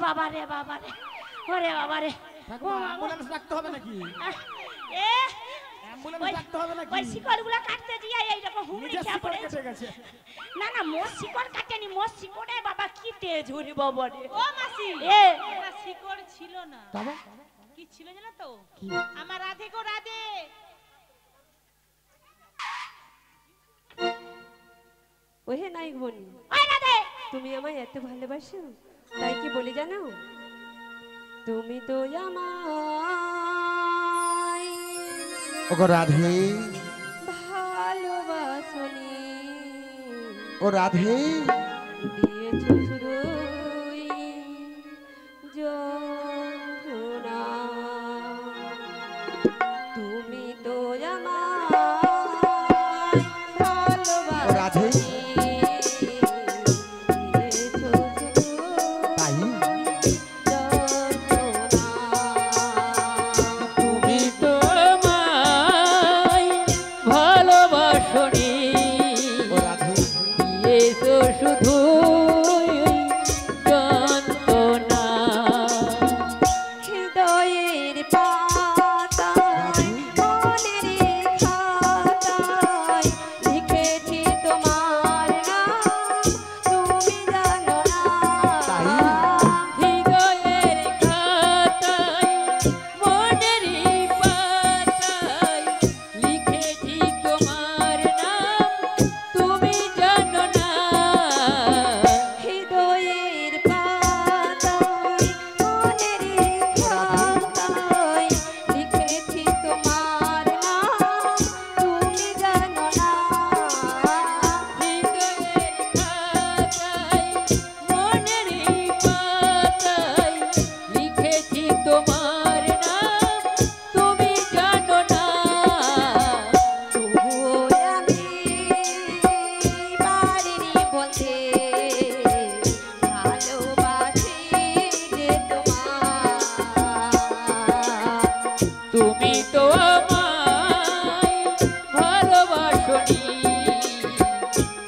বাবা রে ওরে বাবা রে অ্যাম্বুলেন্স ডাকতে হবে নাকি এ অ্যাম্বুলেন্স ডাকতে হবে নাকি ওই শিকড়গুলো কাটতে দিয়ে এইরকম হুমড়ি খেয়ে পড়ে গেছে না না মোর শিকড় কাটেনি মোর শিকড়ে বাবা কি তেজ ওরে বাবা রে ও মাসি এ এটা শিকড় ছিল না তবে কি ছিল জানো তো কি আমার রাধে গো রাধে ওহে নাইক বোন ওই রাধে তুমি আমায় এত ভালোবাসো তাই কি বলি জানো তুমি তো আমায় ওগো রাধে ভালোবাসনি ও রাধে দিয়েছো শুধুই যন্ত্রণা তুমি তো আমায় রাধে দিয়েছো তাই তুমি তো আমায় ভালোবাসনি ও রাধে দিয়েছো শুধু যন্ত্রণা হৃদয়ের পাতায় মনের খাতায় লিখেছি তোমার নাম তুমি জানো না হৃদয়ের খাতায় মনেরই পাতায় লিখেছি তোমার নাম তুমি জানো না হৃদয়ের পাতায় মনের খাতায় লিখেছি তোমার নাম তুমি জানো না হৃদয়ের খাতায় মনেরই পাতায় লিখেছি তোমার নাম তুমি জানো না তবুও আমি পারিনি বলতে ভালোবাসি যে তোমায় তুমি তো আমায় ভালোবাসনি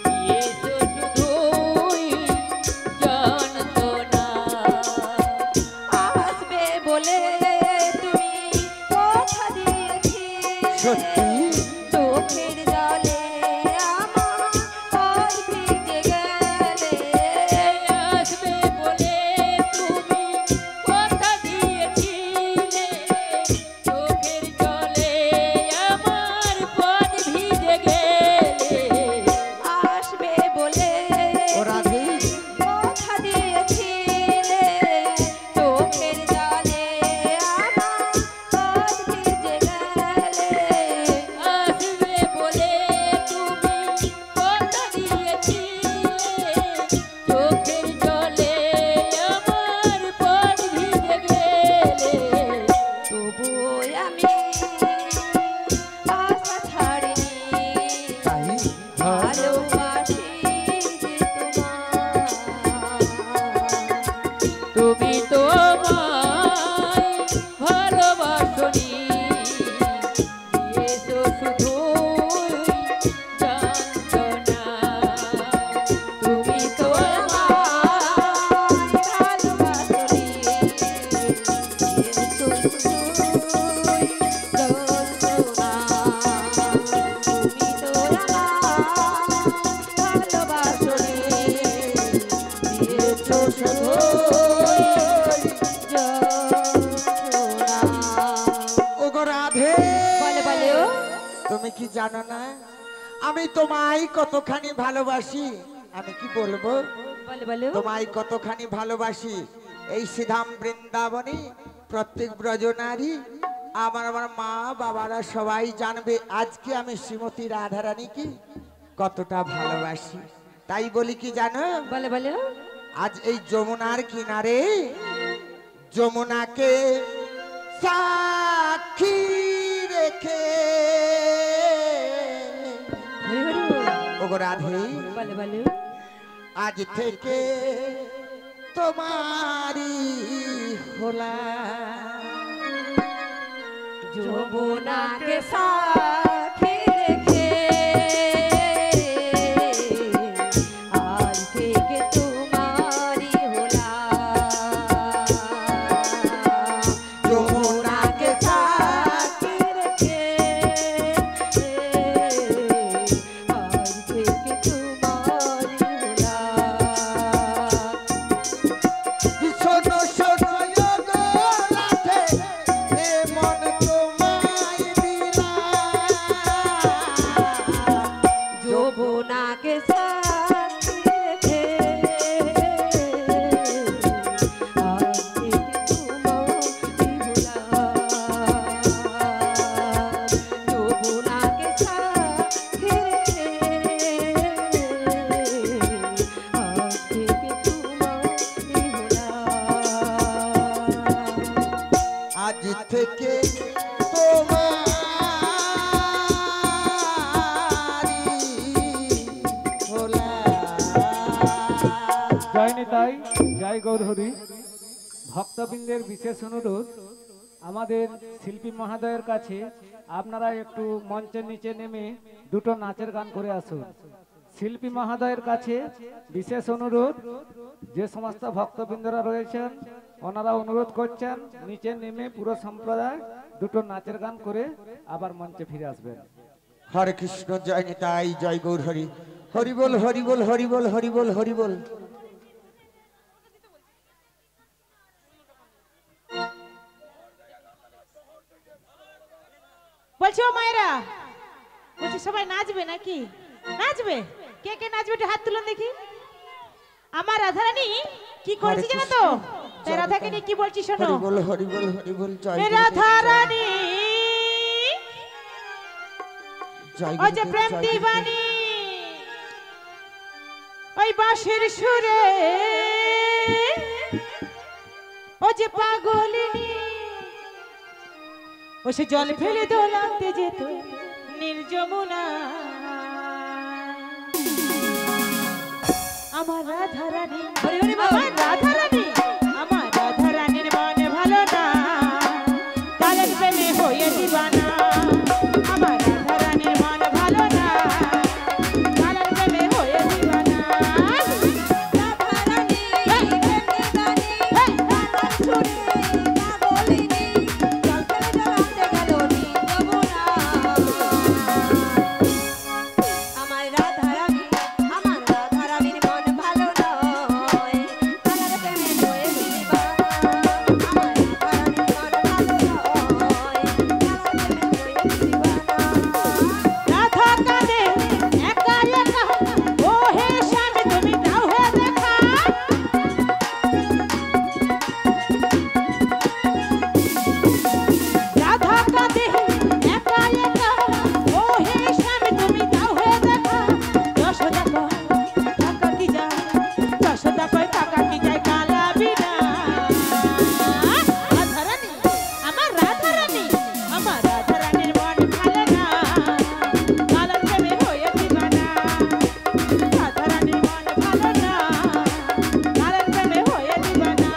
দিয়েছো শুধুই যন্ত্রণা আসবে বলে তুমি কথা দিয়েছিলে সত্যি চোখের জলে আমার পথ ভিজে গেলে আসবে বলে তুমি কথা দিয়েছিলে চোখের জলে আমার পথ ভিজে গেলে আসবে বলে ও রাধে কথা দিয়েছিলে চোখের জলে আমার পথ ভিজে গেলে আসবে বলে তুমি কথা দিয়েছিলে চোখের জলে আমার পথ ভিজে গেলে তবুও আমি আশা ছাড়িনি তাই ভালোবাসি যে তোমায় তুমি তো আমায় ভালোবাসনি দিয়েছো শুধু যন্ত্রণা তুমি তো আমায় ভালোবাসি দিয়েছো শুধুই যন্ত্রণা তুমি তো আমায় ভালোবাসি দিয়েছো শুধুই যন্ত্রণা ওগো রাধে বলে বলে ও তুমি কি জানো না আমি তোমায় কতখানি ভালোবাসি আমি কি বলবো বলে বলে ও তোমায় কতখানি ভালোবাসি এই সিধাম বৃন্দাবনে প্রত্যেক ব্রজনারী আমার আমার মা বাবারা সবাই জানবে আজকে আমি শ্রীমতী রাধারানীকে কতটা ভালোবাসি তাই বলি কি জানো বলে বলে ও আজ এই যমুনার কিনারে যমুনাকে সাক্ষী রেখে হরি হরি বল। ওগো রাধে বলে বলে আজ থেকে তোমারি হোলা যমুনাকে সাথে রেখে আজ থেকে তোমারি হলাম আজ থেকে তোমার জয় নিতাই, জয় গৌরহরি। ভক্তবৃন্দের বিশেষ অনুরোধ, আমাদের শিল্পী মহোদয়ের কাছে আপনারা একটু মঞ্চের নিচে নেমে দুটো নাচের গান করে আসুন। শিল্পী মহোদয়ের কাছে বিশেষ অনুরোধ, যে সমস্ত ভক্তবৃন্দরা রয়েছেন ওনারা অনুরোধ করছেন নিচে নেমে পুরো সম্প্রদায় দুটো নাচের গান করে আবার মঞ্চে ফিরে আসবেন। হরে কৃষ্ণ, জয় নিতাই, জয় গৌর হরি। হরি বল, হরি বল, হরি বল, হরি বল, হরি বল। বলছি ও মায়েরা, বলছি সবাই নাচবে নাকি? নাচবে? কে কে নাচবে একটু হাত তুলুন দেখি। আমার রাধারানী কি করেছে জানো তো? তাই রাধাকে নিয়ে কি বলছি শোনো। হরি বল, হরি বল, হরি বল, জয় এ গুরুদেব, রাধারানী জয় ওই যে গুরুদেব, প্রেম জয় দিবানী ওই বাঁশির সুরে ও যে পাগলিনী ও সে জল ফেলে দোলাতে যেত নীল যমুনা। আমার রাধারানী, আমার রাধারানী, আমার রাধারানীর মনে ভালো না, কালের প্রেমে হয়ে দিবানা। আমার রাধারানীর মন ভালো না, কালের প্রেমে হয়ে দিবানা। রাধারানী প্রেম দিবানী রাধার সুরে পাগলিনী জল ফেলে দোলাতে গেল নীল যমুনা। আমার রাধারানী, আমার রাধারানীর মন ভালো নয়, কালার প্রেমে হয়ে দিবানা। আমার রাধারানীর মন ভালো নয়, কালার প্রেমে হয়ে দিবানা। রাধা কাঁদে একা একা, ও হে স্বামী তুমি দাও হে দেখা। রাধা কাঁদে একা একা, ও হে স্বামী তুমি দাও হে দেখা। যশোদা কয় কাকা কি যায়, যশোদা কয় কাকা কি যায় কালা বিনা। রাধারানী, আমার রাধারানী, আমার রাধারানীর মন ভালো না, কালার প্রেমে হয়ে দিবানা। রাধারানীর মন ভালো না, কালার প্রেমে হয়ে দিবানা।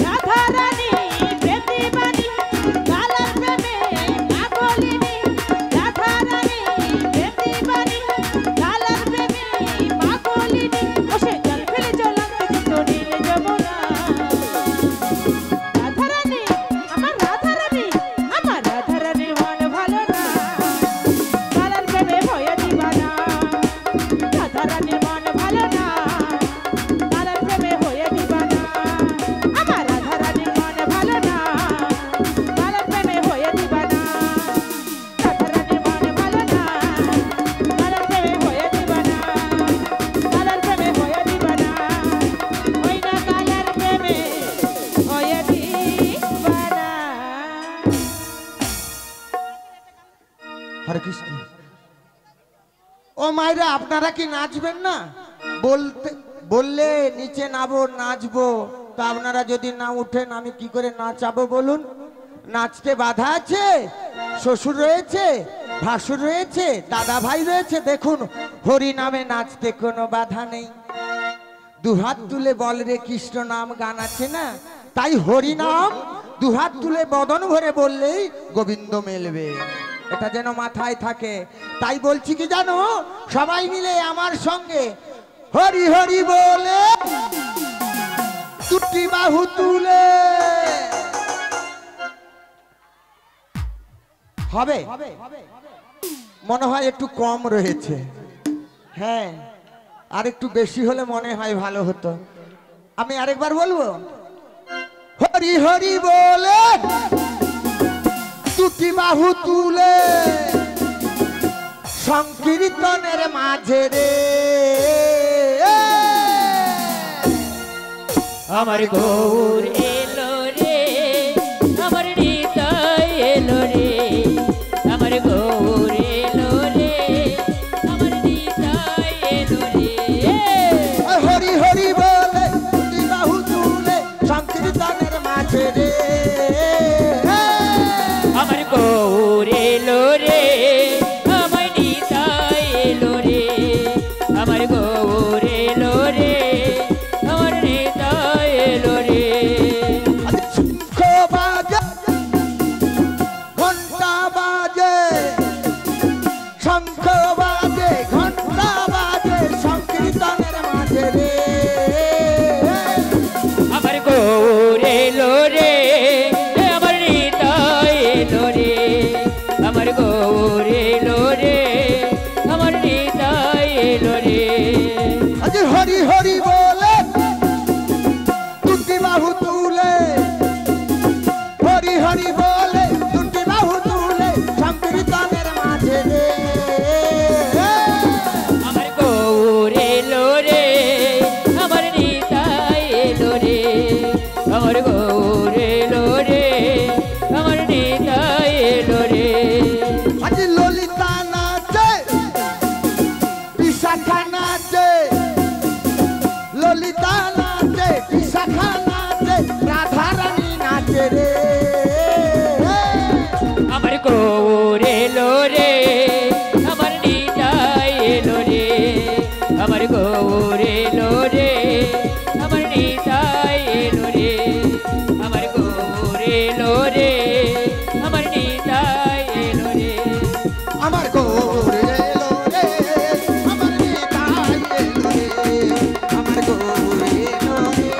রাধারানী প্রেম দিবানী কালার প্রেমে পাগলিনী। রাধারানী প্রেম দিবানী কালার প্রেমে পাগলিনী ও সে জল ফেলে চলাতে যেত নীল যমুনা। রাধারানী, আমার রাধারানী, আমার রাধারানীর মন ভালো না, কালার প্রেমে হয়ে দিবানা। রাধারানীর মন ভালো না, কালার প্রেমে হয়ে দিবানা। আমার রাধারানীর মন ভালো না, কালার প্রেমে হয়ে দিবানা। রাধারানীর মন ভালো না, কালার প্রেমে হয়ে দিবানা। কালার প্রেমে হয়ে দিবানা, ওই না কালার প্রেমে হয়ে দিবানা। হরে কৃষ্ণ। ও মায়েরা, আপনারা কি নাচবেন না? বললে নিচে নামবো, নাচবো, তা আপনারা যদি না উঠেন আমি কি করে নাচাবো বলুন? নাচতে বাধা আছে? শ্বশুর রয়েছে, ভাসুর রয়েছে, দাদা ভাই রয়েছে, দেখুন হরি নামে নাচতে কোনো বাধা নেই। দুহাত তুলে বল রে কৃষ্ণ নাম গান আছে না, তাই হরি নাম দুহাত তুলে বদন ভরে বললেই গোবিন্দ মেলবে, এটা যেন মাথায় থাকে। তাই বলছি কি জানো, সবাই মিলে আমার সঙ্গে হরি হরি বলে দুটি বাহু তুলে হবে। মনে হয় একটু কম রয়েছে, হ্যাঁ আর একটু বেশি হলে মনে হয় ভালো হতো। আমি আরেকবার বলবো, হরি হরি বলে দুটি বাহু তুলে সংকীর্তনের মাঝে রে আমার গৌর এলো রে, আমার নিতাই এলো রে, আমার গৌর এলো রে, আমার নিতাই এলো রে। হরি হরি বলে দুটি বাহু তুলে সংকীর্তনের মাঝে রে হরি বলে দুটি বাহু তুলে সংকীর্তনের মাঝে রে আমার গৌর এলো রে আমার নিতাই এলো রে আমার গৌর এলো রে আমার নিতাই এলো রে আজ ললিতা নাচে বিশাখা নাচে ললিতা নাচে বিশাখা নাচে রাধারানী নাচে রে আমার গৌর এলো রে আমার নিতাই এলো রে আমার গৌর এলো রে আমার নিতাই এলো রে আমার গৌর এলো রে আমার নিতাই এলো রে আমার গৌর এলো রে আমার নিতাই এলো রে আমার গৌর এলো রে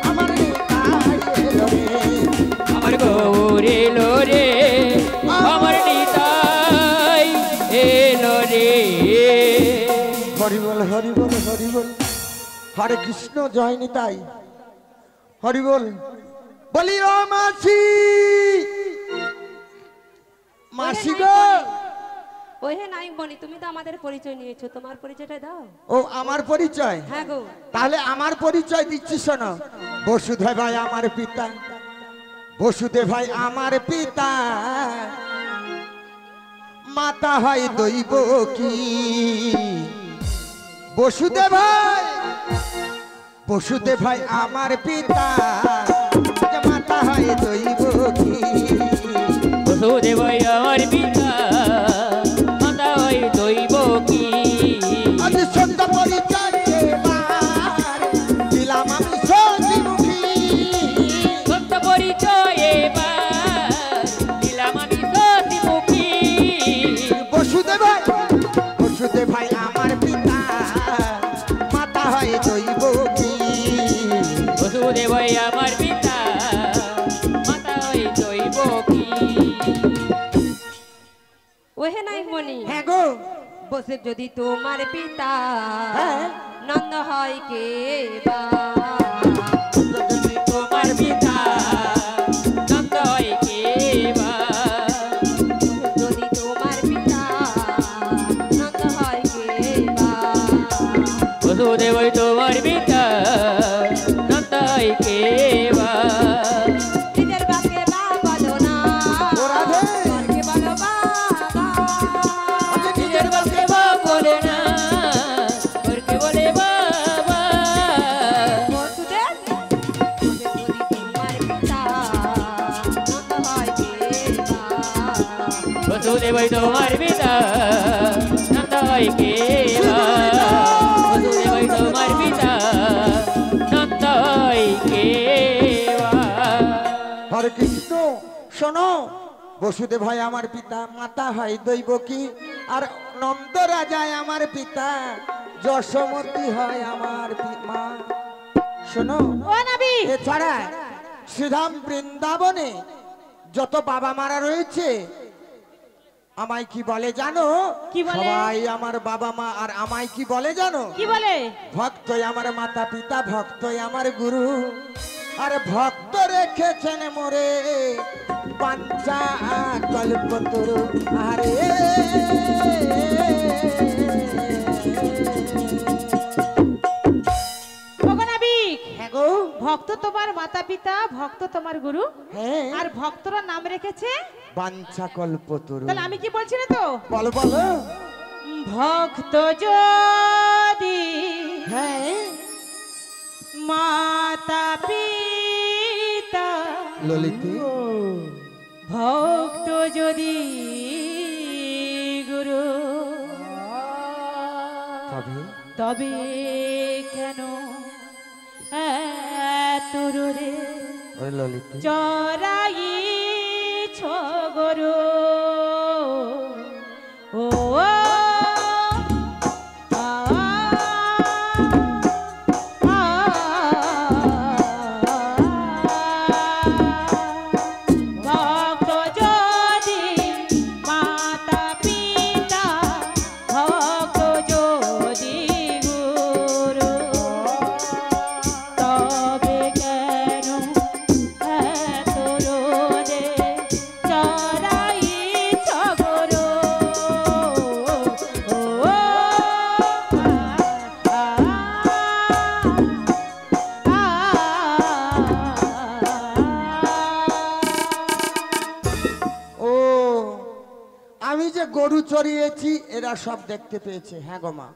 আমার নিতাই এলো রে আমার গৌর এলো রে আমার নিতাই এলো রে হরি বল হরি বল হরি বল হরে কৃষ্ণ জয় নিতাই হরি বল বলি ও মাসি মাসি গো ওই হে নাইক বনি, তুমি তো আমাদের পরিচয় নিয়েছো, তোমার পরিচয়টা দাও। ও আমার পরিচয় হ্যাঁ গো। তাহলে আমার পরিচয় দিচ্ছি শোনো বসুদেব ভাই আমার পিতা বসুদেব ভাই আমার পিতা মাতা হয় দৈব কি বসুদেব ভাই আমার পিতা মাতা হয় দৈব কি বসুদেব আমার পিতা মাতা হয় দৈব কি আজ সত্য পরিচয় এবার দিলাম আমি সতীমুখী সত্য পরিচয় এবার দিলাম আমি সতীমুখী বসুদেব ভাই আমার পিতা মাতা হয় দৈব কি বসুদেব আমার পিতা মাতা হয় দৈব কি ওই হে নাইক বনি, হ্যাঁ গো বসে যদি তোমার পিতা হ্যাঁ। নন্দ হয় কে বা তোমার পিতা নন্দ হয় কে বা যদি তোমার পিতা নন্দ হয় কে বা বসুদেব তোমার পিতা নন্দ হয় কে বা নিজের বাপকে বা বলো না, ও রাধে। পরকে বলো বাবা। নিজের বাপকে বাপ বলে না ওরকে বলে বাবা বসুদেব, যদি তোমার পিতা নন্দ হয় কে বা বসুদেব তোমার পিতা নন্দ হয় কে বা বসুদেব তোমার পিতা নন্দ হয় কে বা হরে কৃষ্ণ শোনো বসুদেব ভাই আমার পিতা মাতা হয় দৈব কি আর নন্দ রাজায় আমার পিতা যশোমতী হয় আমার মা শোনো ও নবী এছাড়া শ্রীধাম বৃন্দাবনে যত বাবা মারা রয়েছে আমায় কি বলে জানো কি বলে? সবাই আমার বাবা মা আর আমায় কি বলে জানো কি বলে? ভক্তই আমার মাতা পিতা ভক্তই আমার গুরু আর ভক্ত রেখেছেন মোরে পাঞ্চা কল্পতরু আরে ওগো নাবিক, হ্যাঁ গো ভক্ত তোমার মাতা পিতা, ভক্ত তোমার গুরু, হ্যাঁ আর ভক্তরা নাম রেখেছে। পাঞ্চা কল্পতরু তাহলে আমি কি বলছি না তো, বলো বলো ভক্ত যদি হ্যাঁ মাতা পিতা, ললিতে ভক্ত যদি গুরু, তবে তবে কেন এত রে ওই ললিতে চরাই ছগরু ও ভক্ত যদি মাতা পিতা, ভক্ত যদি গুরু, তবে কেন এত রোদে যে গরু চড়িয়েছি এরা সব দেখতে পেয়েছে। হ্যাঁ গো মা,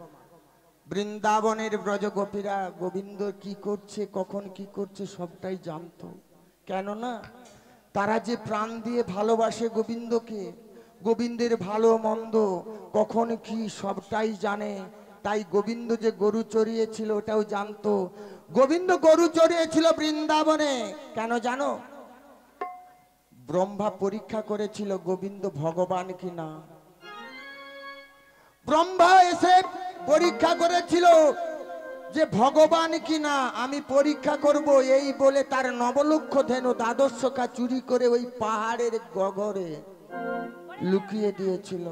বৃন্দাবনের ব্রজগোপীরা গোবিন্দ কি করছে, কখন কি করছে সবটাই জানতো। কেননা তারা যে প্রাণ দিয়ে ভালোবাসে গোবিন্দকে, গোবিন্দের ভালো মন্দ কখন কি সবটাই জানে। তাই গোবিন্দ যে গরু চড়িয়েছিল ওটাও জানতো। গোবিন্দ গরু চড়িয়েছিল বৃন্দাবনে কেন জানো? ব্রহ্মা পরীক্ষা করেছিল গোবিন্দ ভগবান কিনা। ব্রহ্মা এসে পরীক্ষা করেছিল যে ভগবান কিনা আমি পরীক্ষা করব, এই বলে তার নবলক্ষ ধেনু দ্বাদশকা চুরি করে ওই পাহাড়ের গগরে লুকিয়ে দিয়েছিল।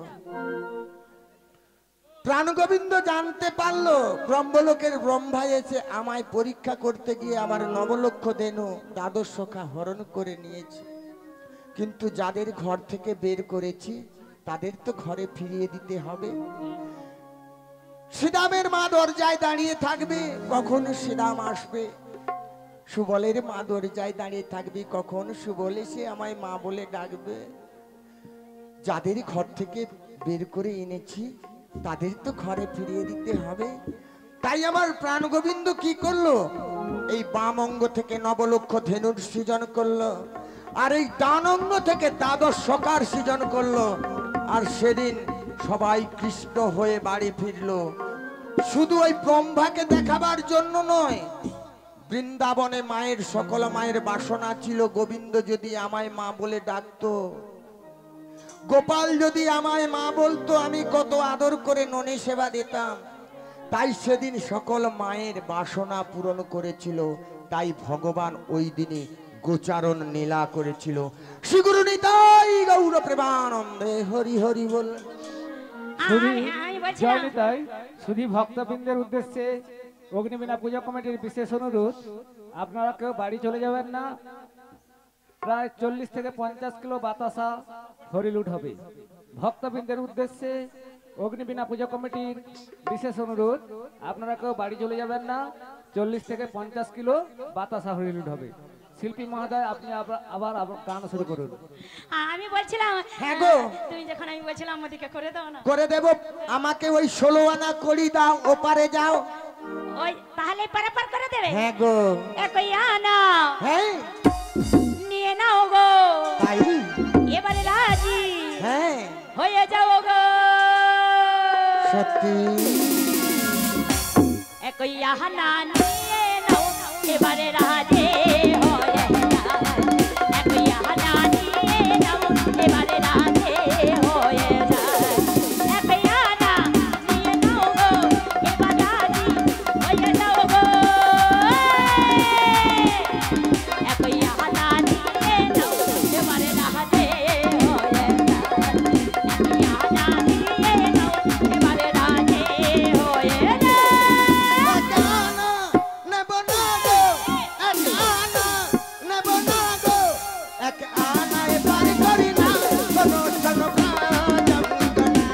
প্রাণ গোবিন্দ জানতে পারলো ব্রহ্মলোকের ব্রহ্মা এসে আমায় পরীক্ষা করতে গিয়ে আমার নবলক্ষ ধেনু দ্বাদশকা হরণ করে নিয়েছে। কিন্তু যাদের ঘর থেকে বের করেছি তাদের তো ঘরে ফিরিয়ে দিতে হবে। শ্রীরামের মা দরজায় দাঁড়িয়ে থাকবে, কখন শ্রীরাম আসবে। সুবলের মা দরজায় দাঁড়িয়ে থাকবে, কখন সুবল এসে আমায় মা বলে ডাকবে। যাদের ঘর থেকে বের করে এনেছি তাদের তো ঘরে ফিরিয়ে দিতে হবে। তাই আমার প্রাণ গোবিন্দ কি করলো? এই বাম অঙ্গ থেকে নবলক্ষ ধেনুর সৃজন করলো, আর এই ডান অঙ্গ থেকে দ্বাদশ সকার সৃজন করলো। আর সেদিন সবাই কৃষ্ণ হয়ে বাড়ি ফিরলো। শুধু ওই ব্রহ্মাকে দেখাবার জন্য নয়, বৃন্দাবনে মায়ের সকল মায়ের বাসনা ছিল গোবিন্দ যদি আমায় মা বলে ডাকতো, গোপাল যদি আমায় মা বলতো, আমি কত আদর করে ননি সেবা দিতাম। তাই সেদিন সকল মায়ের বাসনা পূরণ করেছিল। তাই ভগবান ওই দিনে গোচারণ নীলা করেছিল। শ্রীগুরু নিতাই গৌর প্রেমানন্দে হরি হরি বল। জয় নিতাই। শুধু ভক্তবৃন্দের উদ্দেশ্যে অগ্নিবীণা পূজা কমিটির বিশেষ অনুরোধ, আপনারা কেউ বাড়ি চলে যাবেন না। প্রায় 40 থেকে 50 কিলো বাতাসা হরিলুট হবে। ভক্তবৃন্দের উদ্দেশ্যে অগ্নিবীণা পূজা কমিটির বিশেষ অনুরোধ, আপনারা কেউ বাড়ি চলে যাবেন না। 40 থেকে 50 কিলো বাতাসা হরিলুট হবে। শিল্পী মহোদয়, আপনি আবার গান শুরু করুন। আমি বলছিলাম, হ্যাঁ গো, তুমি যখন আমি বলছিলাম আমাদেরকে করে দাও না। করে দেব। আমাকে ওই 16 আনা করি দাও, ওপারে যাও। ওই তাহলে পারাপার করে দেবে। হ্যাঁ গো, একই আনা হ্যাঁ নিয়ে নাও গো, তাই এবারে রাজি হ্যাঁ হয়ে যাও গো। সত্যি একই আনা নিয়ে নাও, এবারে রাজি হয়ে যাও। একই আনা নিয়ে নাও, এবারে রাজি হয়ে যাও। একই আনা নিয়ে নাও গো, এবার রাজি হয়ে যাও গো। একই আনা নিয়ে নাও, এবারে রাজি হয়ে যাও। একই আনা নিয়ে নাও, এবারে রাজি হয়ে যাও। নেব না গো, এক আনা নেব না গো, এক আনা এবার করি না শোনো শোনো প্রাণজঙ্গনা।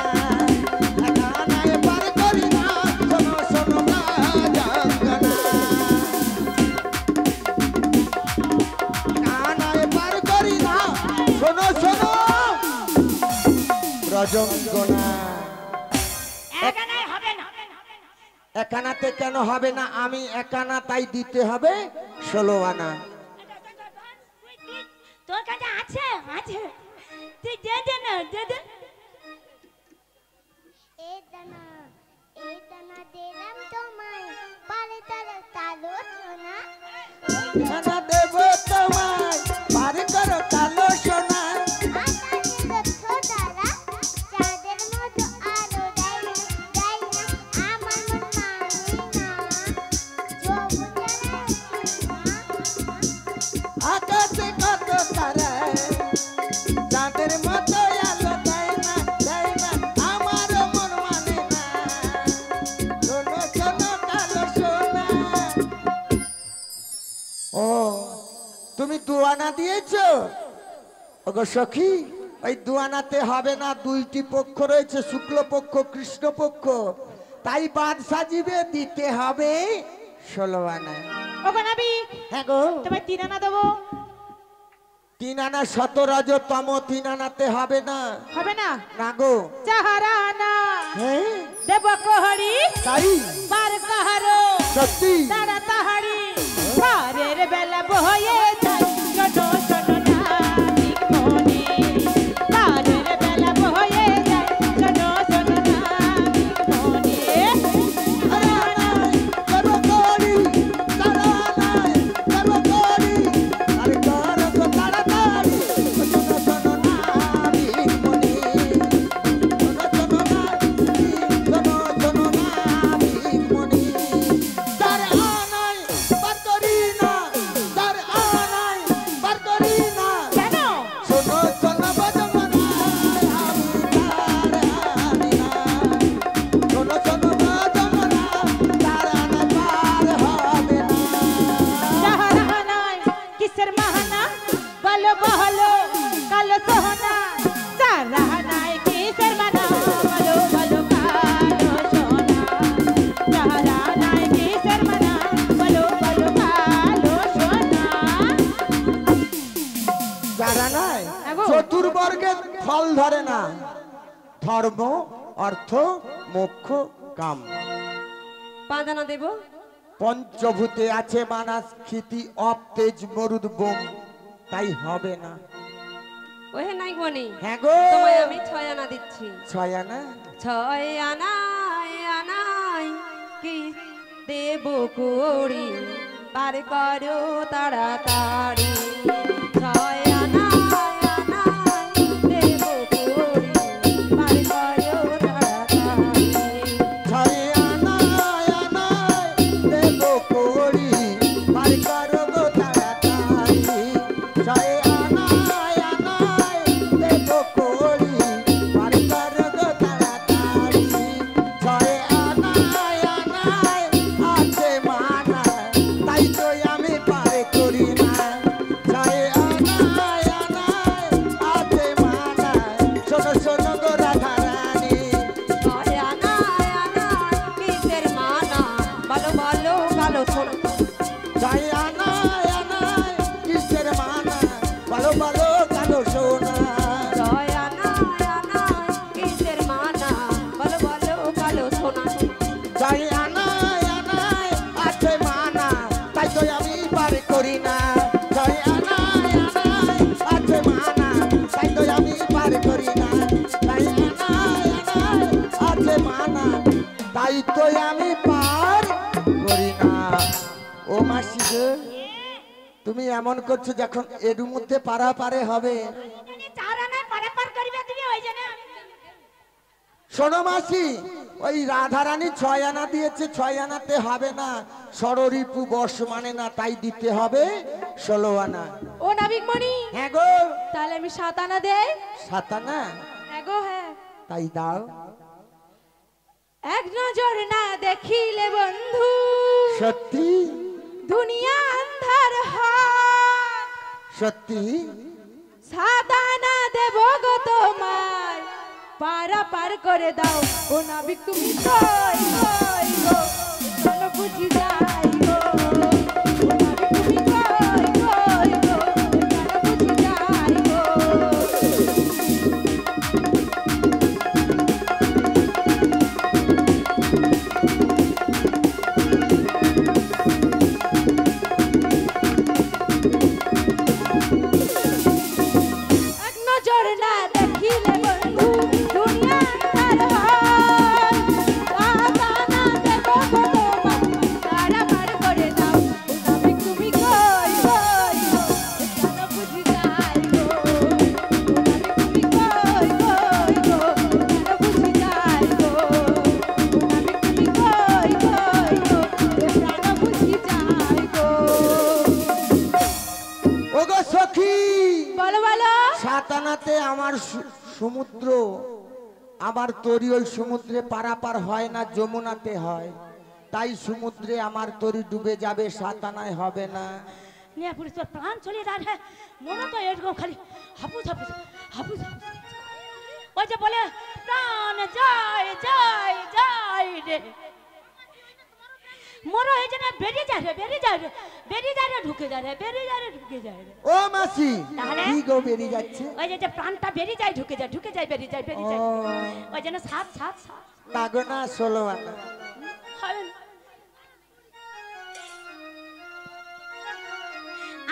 এক আনা এবার করি না শোনো শোনো প্রাণজঙ্গনা। এক আনা এবার করি না শোনো শোনো রজঙ্গনা। এখানে হবে না। একানাতে কেন হবে না? আমি একানা, তাই দিতে হবে 16 আনা। তোর কাছে আছে আছে, তুই দে দে না, দে দে। এই দানা দিলাম তোমায়, পারে তারে তালো সোনা। সোনা দেব তোমায়, পার করো কালো সোনা। আকাশের ছোটারা চাঁদের মতো আলো দেয় না, দেয় না আমার মন মানে না। যৌবন আকাশে কত তারা, চাঁদের মতো আলো দেয় না, দেয় না আমার মন মানে না। শোনো শোনো কালো সোনা। ও, তুমি 2 আনা দিয়েছো? ওগো সখী, ওই 2 আনাতে হবে না। 2টি পক্ষ রয়েছে, শুক্ল পক্ষ কৃষ্ণ পক্ষ। তাই বাদ সাজিবে, দিতে হবে 16 আনা। ওগো নাবি, হ্যাঁ গো, তোমায় 3 আনা দেবো। তিন আনা 17তম তিন আনাতে হবে না। হবে না? না গো। চাহারানা হ্যাঁ দেব কোহরি তাই বার কাহারো সত্যি তারা তাহারি পারের বেলা বয়ে যায় ছোট ছোট নাবিক মনে পারের বেলা বয়ে যায় ছোট ছোট নাবিক মনে দেব করি তারা নাই দেব করি আরে কর তো তাড়াতাড়ি শোনো শোনো নাবিক মনি শোনো শোনো নাবিক মনি তার আনাই বার করি না তার আনাই বার করি না কেন? শোনো শোনো বজমনা আমি তার আনি না শোনো শোনো বজমনা তার আনা পার হবে না চাহারানায় কিসের মাহানা বলো বহলো কালো সোহনা চাহারানায় কিসের মানা বলো বলো কালো সোনা চাহারানায় কিসের মানা বলো বলো কালো সোনা যারা নাই এগো। চতুর্বর্গের ফল ধরে না ধর্ম অর্থ মোক্ষ কাম পাঁদানা দেব। পঞ্চভূতে আছে মানাস ক্ষিতি অপ তেজ মরুদ বোম তাই হবে না। ওহে নাই বনি, হ্যাঁ গো তোমায় আমি 6 আনা দিচ্ছি। ছয় আনা 6 আনায় আনায় কি দেব করি পার করো তাড়াতাড়ি। 6 আনায় আনায় দেব করি পার করো তাড়াতাড়ি। ছয় আনায় আনায় দেব করি পার করো গো তাড়াতাড়ি ছয় আনায় আনায় দেব করি পার করো গো তাড়াতাড়ি ছয় আনায় আনায় আছে মানা তাই তো আমি পার করি না ছয় আনায় আনায় আছে মানা শোনো শোনো গো রাধা রানী 6 আনায় আনায় কিসের মানা বলো বলো কালো সোনা। ছয় আনায় আনায় কিসের মানা বলো বলো কালো সোনা 6 আনায় আনায় কিসের মানা বলো বলো কালো সোনা। ছয় আনায় আনায় আছে মানা তাই তো আমি পার করি না ছয় আনায় আনায় আছে মানা তাই তো আমি পার করি না ছয় আনায় আনায় আছে মানা তাই তো আমি পার করি না। ও মাসি গো, তুমি এমন করছো যখন এর মধ্যে পারাপারে হবে। চাহারানায় পারাপার করিবে তুমি ওই জন্য শোনো মাসি, ওই রাধারানী 6 আনা দিয়েছে, 6 আনাতে হবে না, ষড়রিপু বশ মানে না, তাই দিতে হবে 16 আনা। ও নাবিক মণি হ্যাঁ গো, তাহলে আমি 7 আনা দেই। 7 আনা হ্যাঁ গো হ্যাঁ। তাই দাও। এক নজর না দেখিলে বন্ধু সত্যি দুনিয়া আন্ধার হয় সত্যি 7 আনা দেব গো তোমায় পারা পার করে দাও। ও নাবিক তুমি কই কই গো কেন বুঝি যাই গো। ও নাবিক তুমি কই কই গো কেন বুঝি যাই গো। এক নজর না দেখিলে বন্ধু দুনিয়া আন্ধার হয়। 7 আনা দেব গো তোমায় পারা পার করে দাও। ও নাবিক তুমি কই কই গো কেন বুঝি যাই গো। ও নাবিক তুমি কই কই গো কেন বুঝি যাই গো। ও নাবিক তুমি কই কই গো কেন বুঝি যাই গো। ও গো সখী, বলো বলো 7 আনাতে আমার সমুদ্র, আমার তরি ওই সমুদ্রে পারাপার হয় না, যমুনাতে হয়, তাই সমুদ্রে আমার তরি ডুবে যাবে, 7 আনায় হবে না। নিয়ে পুলিশ তোর প্রাণ চলে দাঁড়ে মনে তো এরকম খালি হাপুস হাপুস হাপুস হাপুস ওই যে বলে প্রাণ যায় যায় যায় রে মোর হয়ে যায় না বেরিয়ে যায় রে বেরিয়ে যায় রে বেরিয়ে যায় রে ঢুকে যায় রে বেরিয়ে যায় রে ঢুকে যায় রে ও মাসি তাহলে? কি গো বেরিয়ে যাচ্ছে? ওই যে প্রাণটা বেরিয়ে যায় ঢুকে যায় ঢুকে যায় বেরিয়ে যায় বেরিয়ে যায় ও। ওই যেন সাত সাত সাত না গো না 16 আনা। হবে না।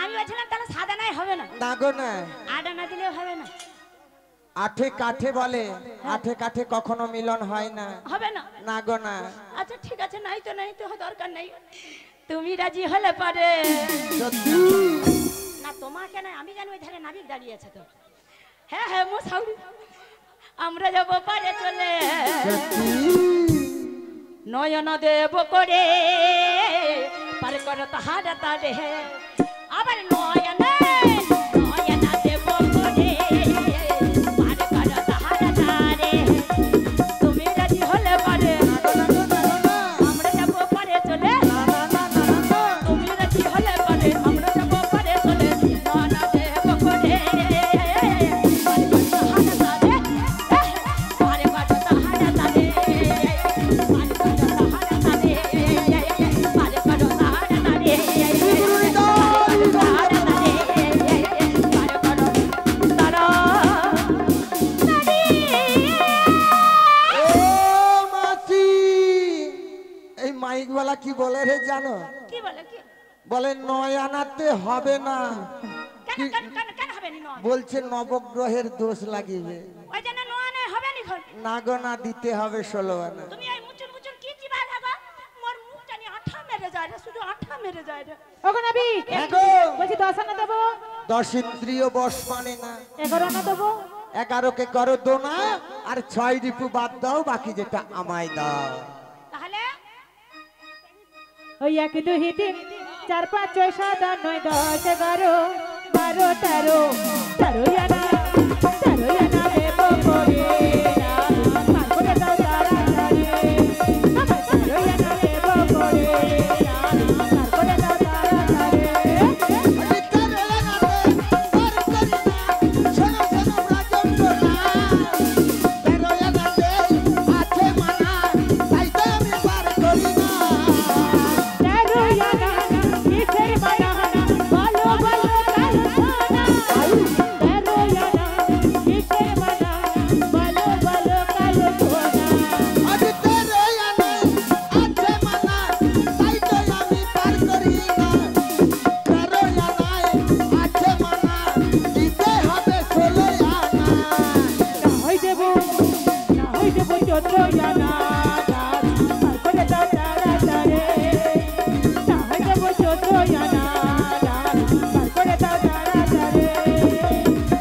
আমি বলছিলাম তাহলে সাদা নাই হবে না না গো না আডা না দিলেও হবে না আঠে কাঠে বলে আঠে কাঠে কখনো মিলন হয় না। হবে না না গো না আচ্ছা ঠিক আছে নাই তো দরকার নাই তুমি রাজি হলে পারে সত্যি না তোমাকে না আমি জানি ওই ধারে নাবিক দাঁড়িয়ে আছে তো হ্যাঁ হ্যাঁ মো সাউরি আমরা যাব পারে চলে সত্যি নয়ন দেব করে পার কর তাহার তারে আবার নয়ন নয়ন দেব করে পার কর তাহার তারে তুমি রাজি হলে পারে আমরা যাব পারে চলে তুমি রাজি হলে পারে আমরা যাব পারে চলে নয়ন দেব করে পার কর তাহার তারে পার কর তাহার তারে পার কর তাহার তারে ও মাসি এই মাইকওয়ালা কি বলে রে জানো? কি বলে কি বলে 9 আনাতে হবে না। কেন কেন কেন কেন হবে নি নয় বলছে নবগ্রহের দোষ লাগিবে। ওই জন্য নয় নয় হবে নি ঘর না গো না দিতে হবে 16 আনা। তুমি এই মুচুর মুচুর কি চিবা থাকো মোর মুখটা নি আঠা মেরে যায় রে শুধু আঠা মেরে যায় রে ওগো নাবিক হ্যাঁ গো। বলছি 10 আনা দেবো 10 ইন্দ্রিয় বশ মানে না। 11 আনা দেবো 11 কে করো দো না আর 6 রিপু বাদ দাও বাকি যেটা আমায় দাও। তাহলে ওই 1 2 3 4 5 6 7 8 9 10 11 12 13 13 আনা দেবো করে পার করে দাও তাড়াতাড়ি আমার 13 আনা দেবো করে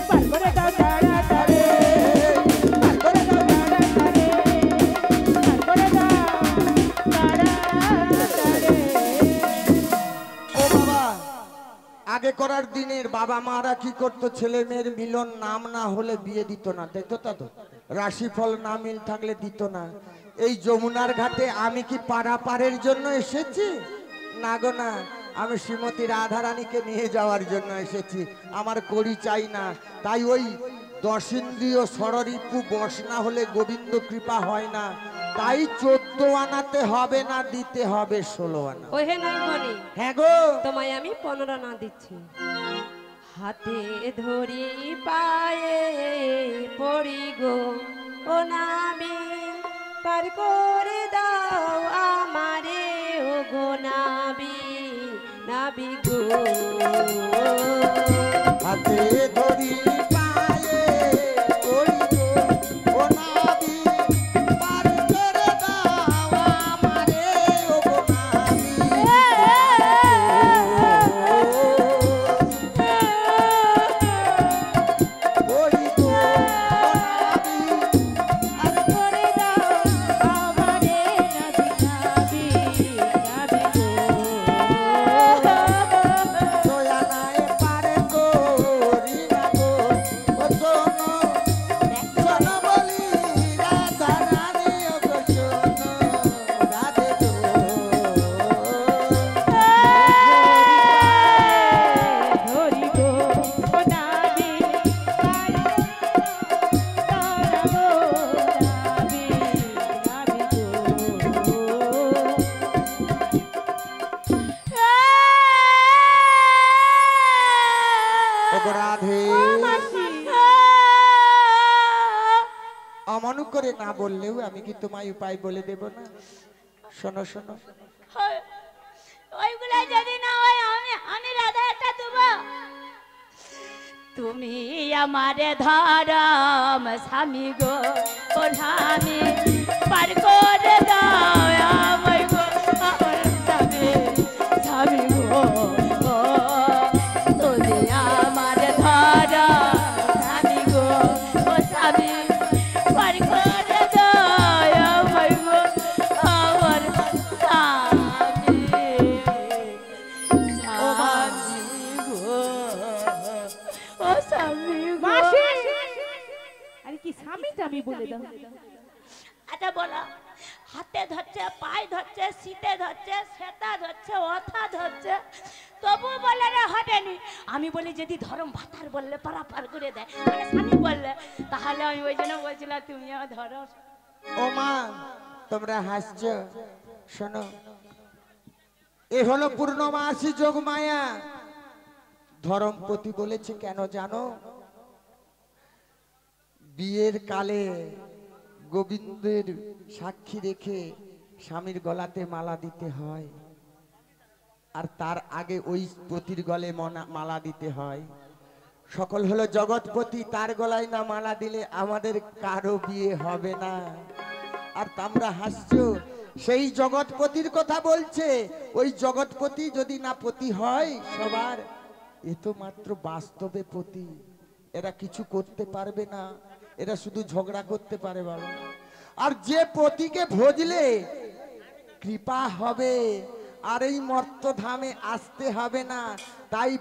পার করে দাও তাড়াতাড়ি আগে করার দিনের বাবা মারা কি করতো ছেলে মেয়ের মিলন নাম না হলে বিয়ে দিত না দেখতো তা তো রাশিফল না মিল থাকলে দিত না। এই যমুনার ঘাটে আমি কি পারাপারের জন্য এসেছি? না গো না আমি শ্রীমতী রাধারানীকে নিয়ে যাওয়ার জন্য এসেছি। আমার কড়ি চাই না। তাই ওই 10 ইন্দ্রিয় ষড়রিপু বশ না হলে গোবিন্দ কৃপা হয় না। তাই 14 আনাতে হবে না দিতে হবে 16 আনা। ওহে নাই মনি হ্যাঁ গো তোমায় আমি 15 আনা দিচ্ছি হাতে ধরি পায়ে পড়ি গো ও নাবি পার করে দাও আমারে ও গো নাবি নাবি গো হাতে ধরি পায়ে পড়ি গো ও নাবি পার করে দাও আমারে ও গো নাবি। পড়ি গো ও নাবি আর করে দাও আমারে নাবি নাবি নাবি গো। দয়া নাই পারে করি না গো অমন করে না বললেও আমি কি তোমায় উপায় বলে দেব না? শোনো শোনো, ওইগুলা যদি না হয় আমি রাধা একটা দেবো। তুমি আমারে ধরম স্বামী গো, ও স্বামী পার করে দাও আমায় গো, আমার স্বামী স্বামী গো, ও তুমি আমারে ধরম স্বামী গো, ও স্বামী পার করে দাও আমায় গো, আমার স্বামী স্বামী গো, ও স্বামী গো। মাসি আরে কি স্বামীটা আমি বলে দাও। আচ্ছা বলো, হাতে ধরছে, পায়ে ধরছে, শীতে ধরছে, সেটা ধরছে, অথা ধরছে, তবু বলে রে হটেনি। আমি বলি যদি ধরম ভাতার বললে পারাপার করে দেয়, মানে স্বামী বললে, তাহলে আমি ওই জন্য বলছিলাম তুমিও ধরো। ও মা তোমরা হাসছো, শোনো, এ হলো পূর্ণমাসী যোগ মায়া। ধরমপতি বলেছে কেন জানো? বিয়ের কালে গোবিন্দের সাক্ষী রেখে স্বামীর গলাতে মালা দিতে হয়, আর তার আগে ওই পতির গলে মালা দিতে হয়। সকল হলো জগৎপতি, তার গলায় না মালা দিলে আমাদের কারো বিয়ে হবে না। আর তোমরা হাসছো, সেই জগৎপতির কথা বলছে। ওই জগৎপতি যদি না পতি হয় সবার, এ তো মাত্র বাস্তবে পতি। এরা কিছু করতে পারবে না, এরা শুধু ঝগড়া করতে পারে বাবা। আর যে পতিকে ভজলে কৃপা হবে, আর এই মর্তধামে আসতে হবে না। তাই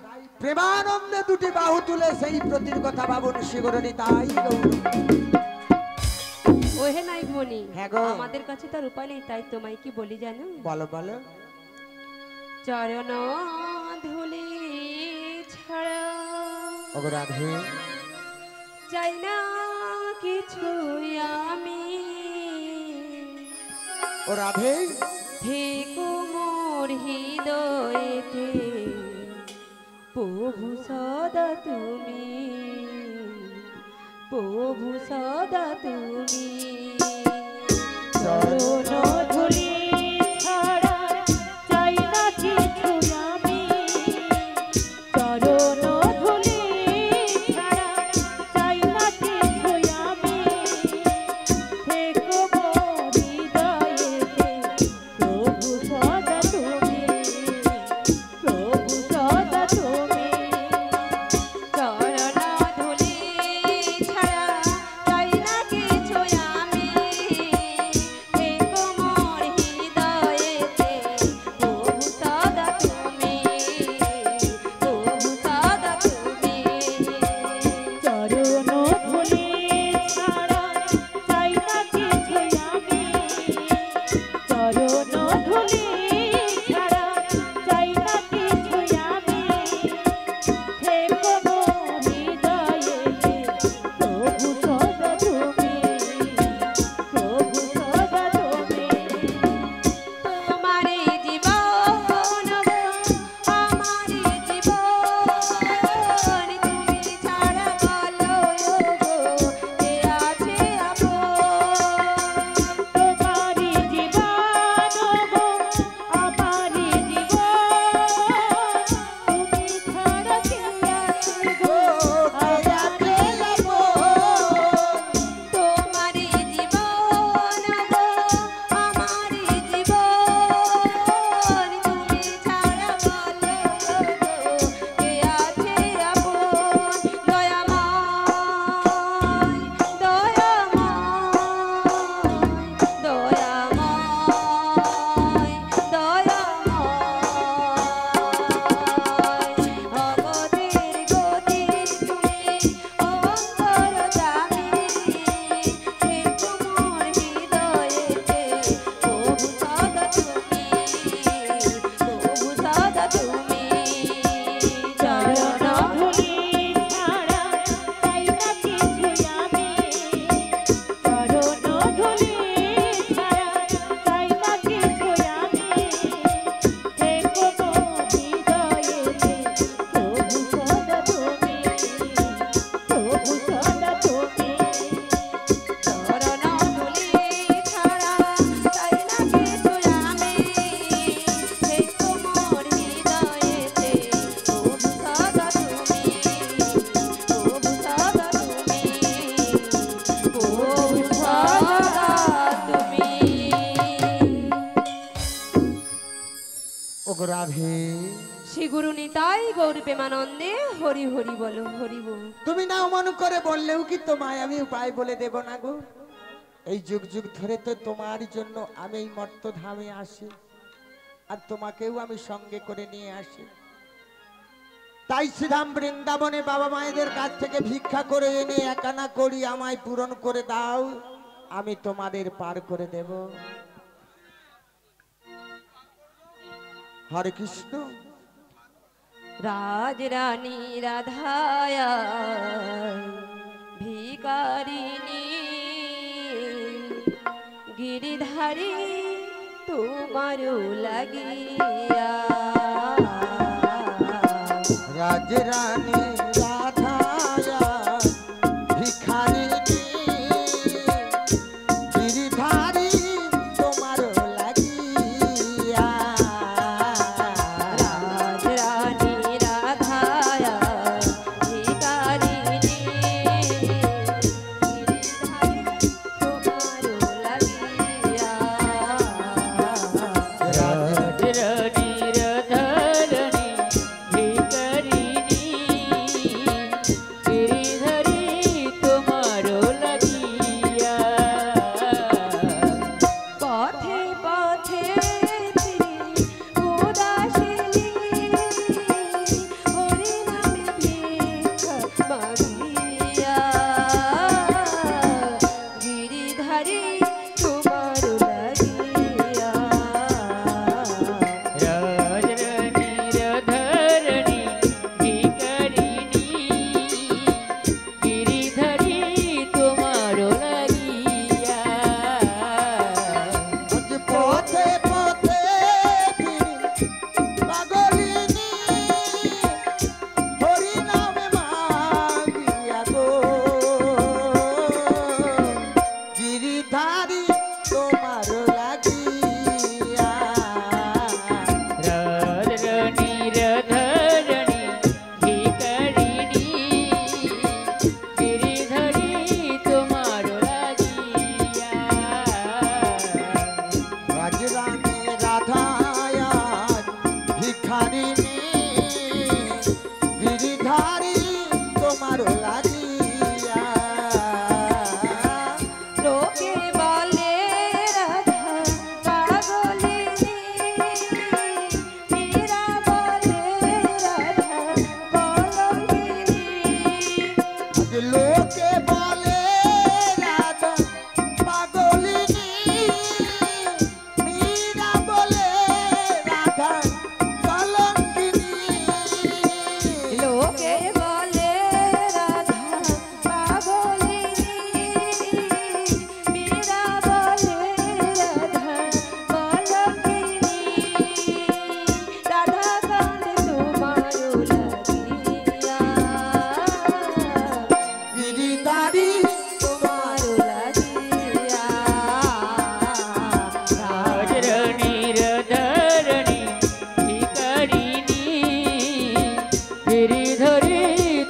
প্রেমানন্দে দুটি বাহু তুলে সেই প্রতির কথা ভাবুন শিগরণী। তাই ওহে নাই মনি, হ্যাঁ গো। আমাদের কাছে তার উপায় নেই, তাই তোমায় কি বলি জানো? বলো বলো। চরণ ধুলি ছাড়া ওগো রাধে, চাই না কিছু আমি, ও রাধে, থেকো মোর হৃদয়েতে প্রভু সদা তুমি, প্রভু সদা তুমি। চরণ ধুলি ছাড়া চাই না কিছু আমি, চরণ ধুলি ছাড়া চাই না কিছু আমি, থেকো মোর হৃদয়েতে প্রভু সদা তুমি, প্রভু সদা তুমি। চরণ ধুলি ছাড়া চাই না কিছু আমি, থেকো মোর গো রাধে। শ্রী গুরু নিতাই গৌর প্রেমানন্দে হরি হরি বলো হরি বল। তুমি না মন করে বললেও কি তোমায় আমি উপায় বলে দেব না গো? এই যুগ যুগ ধরে তো তোমার জন্য আমি এই মর্ত ধামে আসি, আর তোমাকেও আমি সঙ্গে করে নিয়ে আসি। তাই শ্রীধাম বৃন্দাবনে বাবা মায়েদের কাছ থেকে ভিক্ষা করে এনে একানা করি আমায় পূরণ করে দাও, আমি তোমাদের পার করে দেব। হরে কৃষ্ণ। রাজ রানী রাধায়া ভিকারিণী গিরিধারী তোমারও লাগিয়া রাজ রানী রাধায়া ভিখারিণী গিরিধারী তোমার লাগিয়া। রাজ রানী রাধায়া ভিকারিণী গিরিধারী তোমারও লাগিয়া পথে পথে উদাসিনী হরি নামে ভিক্ষা মাগিয়া গিরিধারী তোমার লাগিয়া পথে পথে পাগলিনী হরি নামে মাগিয়া গো গিরিধারী তোমার লাগিয়া। রাজরানী রাধায়া ভিখারিণী গিরিধারী তোমার লাগিয়া। লোকে বলে রাধা পাগলিনী মীরা বলে রাধা কলঙ্কিনী আজ লোকে বলে রাধা পাগলিনী মীরা বলে রাধা কলঙ্কিনী। লোকে বলে রাধা পাগলিনী মীরা বলে রাধা কলঙ্কিনী রাধা কান্দে তোমারও লাগিয়া গিরিধারী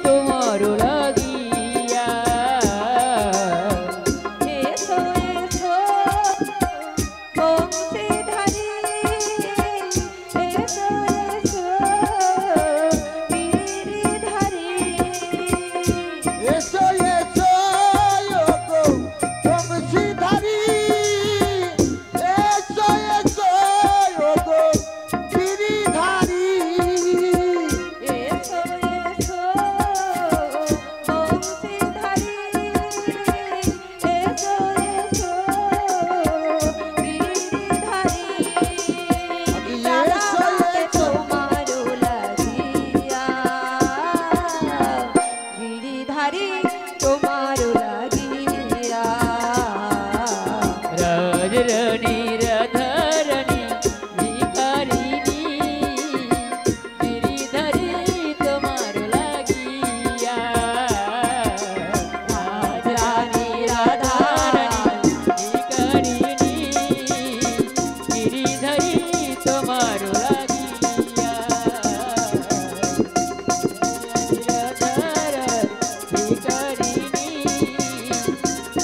তোমারও লাগিয়া এসো এসো বংশীধারী এসো এসো গিরিধারী এসো এসো গো বংশীধারী এসো এসো গো গিরিধারী। এসো এসো বংশীধারী এসো এসো গিরিধারী রাধা তোমারও লাগিয়া গিরিধারী তোমারও লাগিয়া রানী রাধা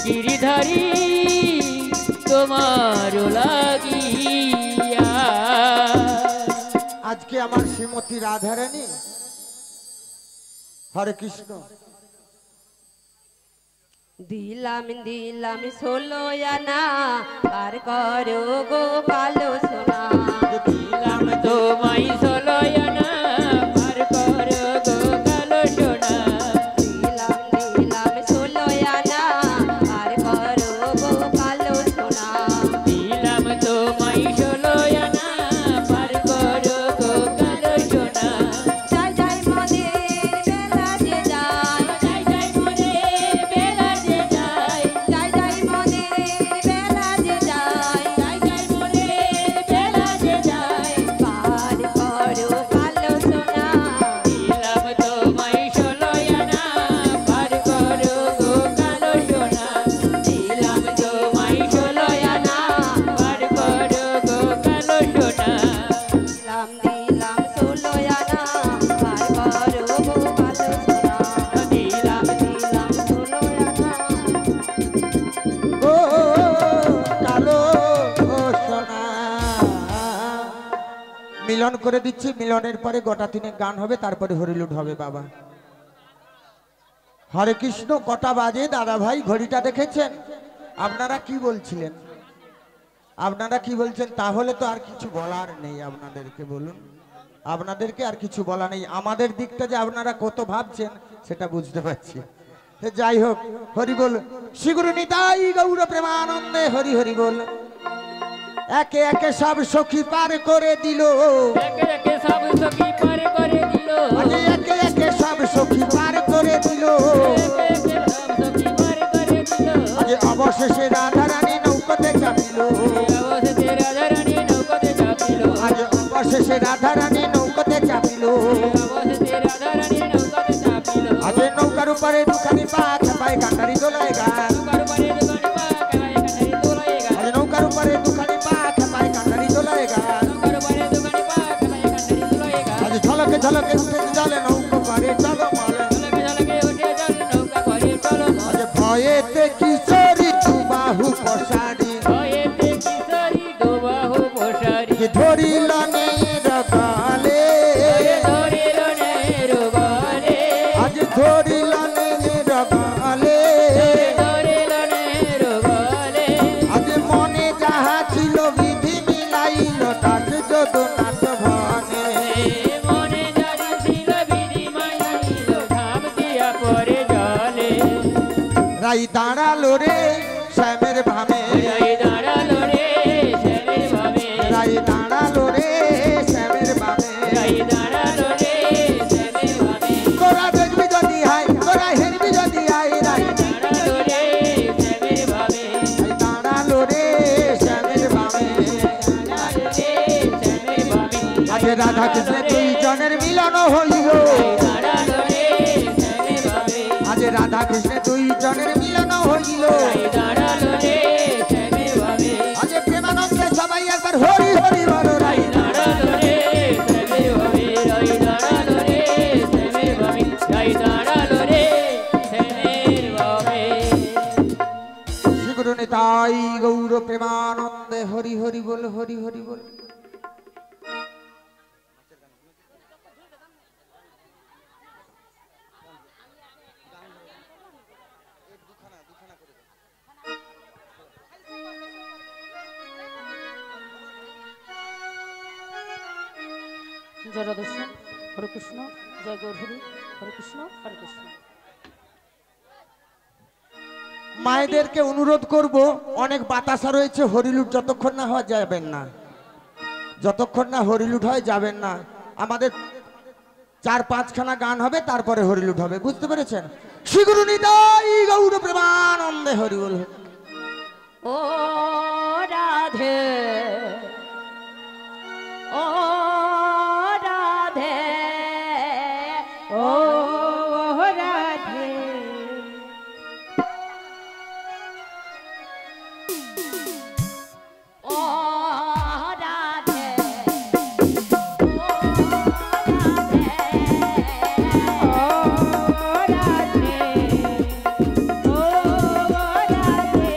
গিরিধারী তোমার লাগিয়া। আজকে আমার শ্রীমতী রাধারানী হরে কৃষ্ণ দিলাম দিলাম 16 আনা পার করো গো কালো সোনা দিলাম তোমায় 16 আনা পার করো গো কালো সোনা দিলাম দিলাম 16 আনা পার করো গো কালো সোনা দিলাম তোমায় 16 আনা পার করো গো কালো সোনা যাই যাই মনের বেলা যে যায় যাই যাই মনের বেলা যে যায় যাই যাই মনের বেলা যে যায় যাই যাই মনের বেলা যে যায় পার করো কালো সোনা দিলাম তোমায় 16 আনা পার করো গো কালো সোনা দিলাম তোমায় 16 আনা পার করো গো কালো সোনা দিলাম দিলাম 16 আনা পার করো গো কালো সোনা দিলাম দিলাম 16 আনা ও কালো সোনা মিলন করে দিচ্ছি মিলনের পরে গোটা তিনে গান হবে তারপরে হরিলুট হবে বাবা হরে কৃষ্ণ কটা বাজে দাদা ভাই ঘড়িটা দেখেছেন আপনারা কি বলছিলেন আপনারা কি বলছেন তাহলে তো আর কিছু বলার নেই আপনাদেরকে বলুন আপনাদেরকে আর কিছু বলা নেই আমাদের দিকটা যে আপনারা কত ভাবছেন সেটা বুঝতে পারছি যাই হোক হরি বল শ্রীগুরু নিতাই গৌর প্রেমানন্দে হরি হরি বল একে একে সব সখী পার করে দিল একে একে সব সখী পার করে দিল একে একে সব সখী পার করে দিল একে একে সব সখী পার করে দিল অবশেষে রাধারানী নৌকাতে চাপিল অবশেষে রাধারানী নৌকাতে চাপিল আজ অবশেষে রাধারানী নৌকাতে চাপিল অবশেষে রাধারানী নৌকাতে চাপিল আজ নৌকার উপরে দুখানি পা খেপায় কান্ডারি দোলায় গান নৌকার পারে দোকানে পা খেলায় কান্ডারি দোলায় গান আজ নৌকার উপরে দুখানি পা খেপায় কান্ডারি দোলায় গান নৌকার পারে দোকানে পা খেলায় কান্ডারি দোলায় গান আজ ঝলকে ঝলকে উঠে জলে নৌকো পারে চলো মালে ঝলকে ঝলকে উঠে জল নৌকা করে চলো আজ ভয়েতে কিশোরী তু বাহু পশাড়ি ভয়েতে কিশোরী দুবাহু পোষারি ধরিল নের গালে ধরিল নের গলে আজ ধরিল নের গালে ধরিল নের গলে আজ মনে যাহা ছিল বিধি মিলাইল ডাক যদ নাচ ভনে মনে জানি ছিল বিধি মাইল ধাম দিয়া পরে জলে রাই দাঁড়ালো রে শ্যামের ভামে রাই দাঁড়ালো রে শ্যামের ভাবে রাই দাঁড়ালো রে শ্যামের ভামে রাই দাঁড়ালো রে শ্যামের ভাবে তোরা দেখবি যদি হাই তোরা হেরবি যদি আই রাই দাঁড়ালো রে শ্যামের ভাবে রাই দাঁড়ালো রে শ্যামের ভামে দাঁড়ালো রে শ্যামের ভাবে আজ রাধা কৃষ্ণ দুই জনের মিলন হইল দাঁড়ালো রে শ্যামের ভাবে আজ রাধা কৃষ্ণ দুই জনের মিলন হইল দাঁড়ালো রে শ্যামের ভাবে আজ প্রেমানন্দে সবাই একবার হরি হরি বলো রাই দাঁড়ালো রে শ্যামের ভাবে রাই দাঁড়ালো রে শ্যামের ভাবে রাই দাঁড়ালো রে শ্যামের ভাবে শ্রী গুরু নিতাই গৌর প্রেমানন্দে হরি হরি বল হরি হরি বল জয় রাধেশ্যাম হরে কৃষ্ণ জয় গৌর হরি হরে কৃষ্ণ হরে কৃষ্ণ মায়েদেরকে অনুরোধ করব অনেক বাতাসা রয়েছে হরিলুট যতক্ষণ না হয় যাবেন না যতক্ষণ না হরিলুট হয় যাবেন না আমাদের 4-5খানা গান হবে তারপরে হরিলুট হবে বুঝতে পেরেছেন শ্রী গুরু নিতাই গৌর প্রেমানন্দে হরি বল ও রাধে ও রাধে ও রাধে ও রাধে ও রাধে ও রাধে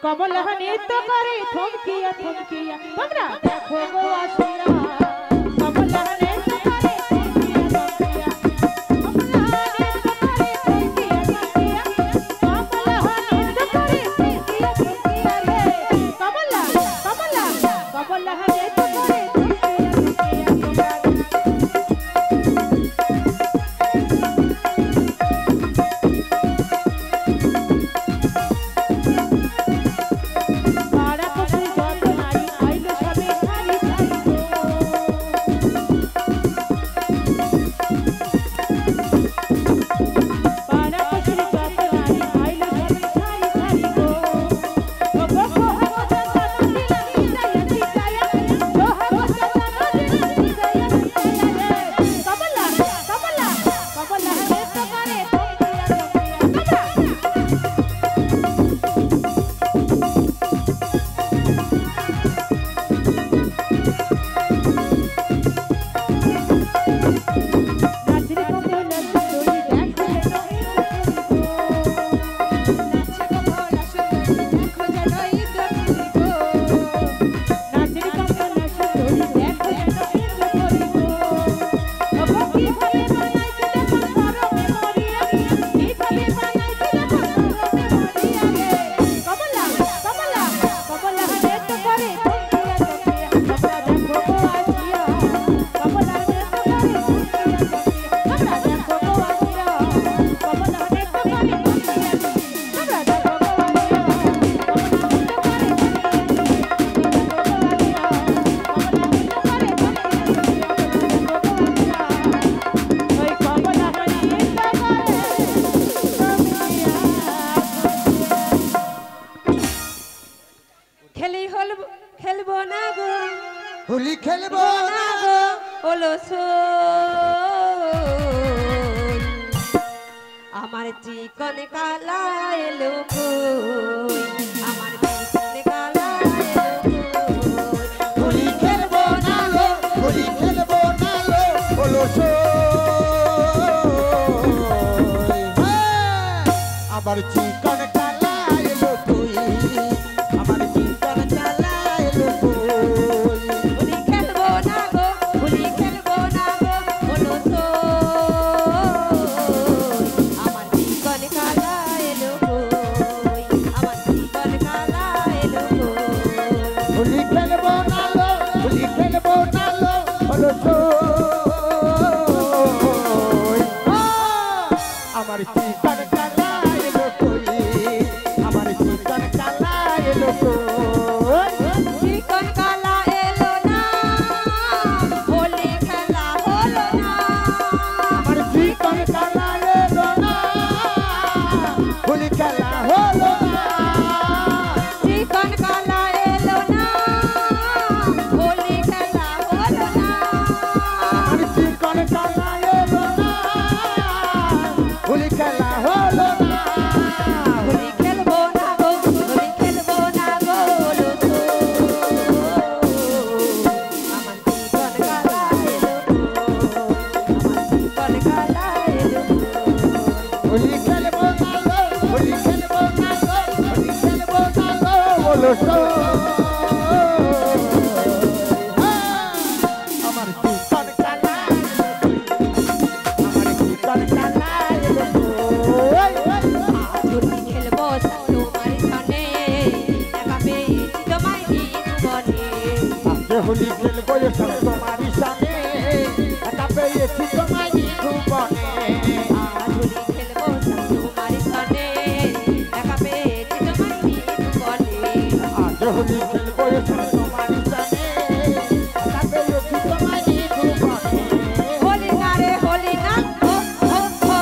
কমলা নৃত্য করে থমকিয়া থমকিয়া তোমরা দেখো গো আসিয়া কমলা নৃত্য করে থমকিয়া থমকিয়া কমলা নৃত্য করে থমকিয়া থমকিয়া কমলা নৃত্য করে থমকিয়া থমকিয়া রে কমলা কমলা কমলা নৃত্য করে থমকিয়া থমকিয়া পাড়া কচুরি যত নারী আইলো সবে সারি সারি গো পাড়া কচুরি যত নারী আইলো সবে সারি সারি গো ও গো হাগো জানা দিলা দিলায়া দিলায়া ও হাগো জানা দিলা দিলায়া দিলায়া রে কমলা কমলা কমলা রে তো করে থমকিয়া নাচরে কমলা সুন্দরী দেখো যেন নাচরে কমলা সুন্দরী দেখো যেন ও কিভাবে বানাইছে দেখো করমে মরিয়া কিভাবে বানাইছে দেখো করমে মরিয়া রে কমলা কমলা কমলা নৃত্য করে থমকিয়া থমকিয়া তোমরা দেখো গো আসিয়া কমলা নৃত্য করে থমকিয়া থমকিয়া তোমরা দেখো গো আসিয়া কমলা নৃত্য করে থমকিয়া তোমরা দেখো গো আসিয়া কমলা নৃত্য করে ওই কমলা নৃত্য করে খেলি হল খেলবো না গো হোলি খেলবো না গো হলো আমার চিকন কালা এলো কই আমার চিকন কালা এলো কই হোলি খেলবো না লো হোলি খেলবো না লো বলো আমার চিকন কালা এলো তুই আমার চিকন কালা এলো তুই হোলি খেলবো না গো হোলি খেলবো না গো হলো আমার চিকন কালা এলো কই আমার চিকন কালা এলো কই হোলি খেলবো না লো হোলি খেলবো না লো বলো আমার চিকন কালা এলো তুই আমার চিকন কালা এলো তুই চিকন কালা এলো না হোলি খেলা হলো না আমার চিকন কালা এলো না হোলি খেলা হলো না চিকন কালা এলো না হোলি খেলা হলো না আমার চিকন কালা এলো না হোলি খেলা হলো না হোলি খেলবো না গো হোলি খেলবো না গো হলো তো আমার চিকন কালা এলো আমার চিকন কালা এলো হোলি খেলবো না লো হোলি খেলবো না লো হোলি খেলবো না লো বলো আমার চিকন কালা আমার চিকন কালা এলো হোলি খেলবো তোমার সামনে একা পেয়েছি তোমায় জীবনে আজকে হোলি খেলবো এসব তোমারই সামনে একা পেয়েছি তোমায় জীবনে আজ হোলি খেলবো তোমার সামনে একা পেয়েছি তোমায় জীবনে আজ হোলি খেলবো এসব তোমারই সামনে একা পেয়েছি তোমায় জীবনে হোলি না রে হোলি না হো হো হো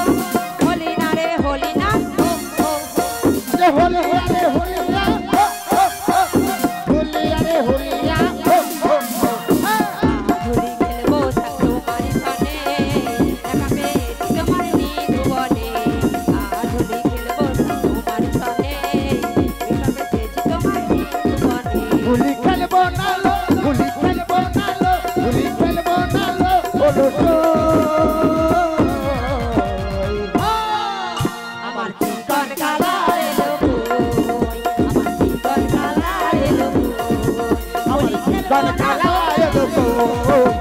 হোলি না রে হোলি না হো হো রে হোলি রে হোলি না হোলি রে হোলি না আজ হোলি খেলবো তোমার সামনে একা পেয়েছি তোমার জীবনে আজ হোলি খেলবো তোমার সামনে একা পেয়েছি তোমার জীবনে হোলি খেলবো জীবন কালায় গো